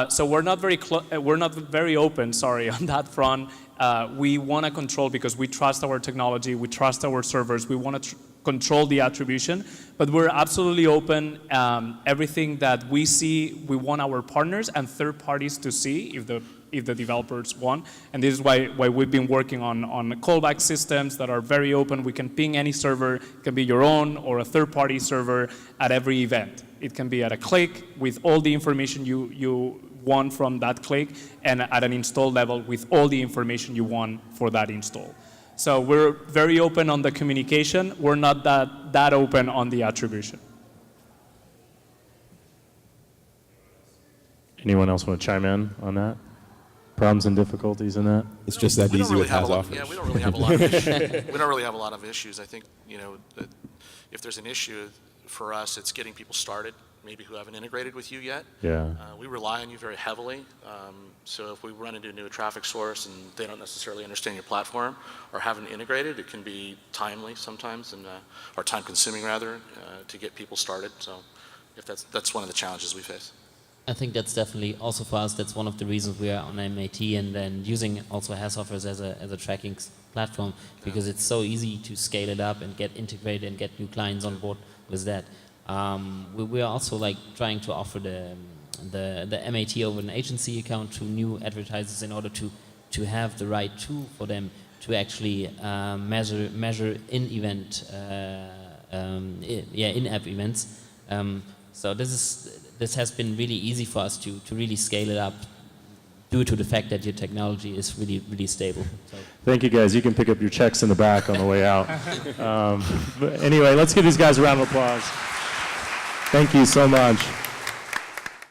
So we're not very open, on that front. We want to control because we trust our technology, we trust our servers, we want to control the attribution, but we're absolutely open. Everything that we see, we want our partners and third parties to see if the developers want. And this is why we've been working on callback systems that are very open. We can ping any server. It can be your own or a third-party server at every event. It can be at a click with all the information you want from that click, and at an install level with all the information you want for that install. So we're very open on the communication. We're not that open on the attribution. Anyone else want to chime in on that? Problems and difficulties in that? It's just that easy with HasOffers. Yeah, we don't really have a lot of issues. We don't really have a lot of issues. I think, if there's an issue for us, it's getting people started, maybe who haven't integrated with you yet. Yeah. We rely on you very heavily. So if we run into a new traffic source and they don't necessarily understand your platform or haven't integrated, it can be timely sometimes or time consuming rather, to get people started. So if that's one of the challenges we face. I think that's definitely also for us. That's one of the reasons we are on MAT and then using also HasOffers as a tracking platform, because it's so easy to scale it up and get integrated and get new clients on board with that. We are also like trying to offer the MAT over an agency account to new advertisers in order to have the right tool for them to actually measure in-event, in-app events. So this has been really easy for us to really scale it up due to the fact that your technology is really, really stable. So. Thank you, guys. You can pick up your checks in the back on the way out. But anyway, let's give these guys a round of applause. Thank you so much.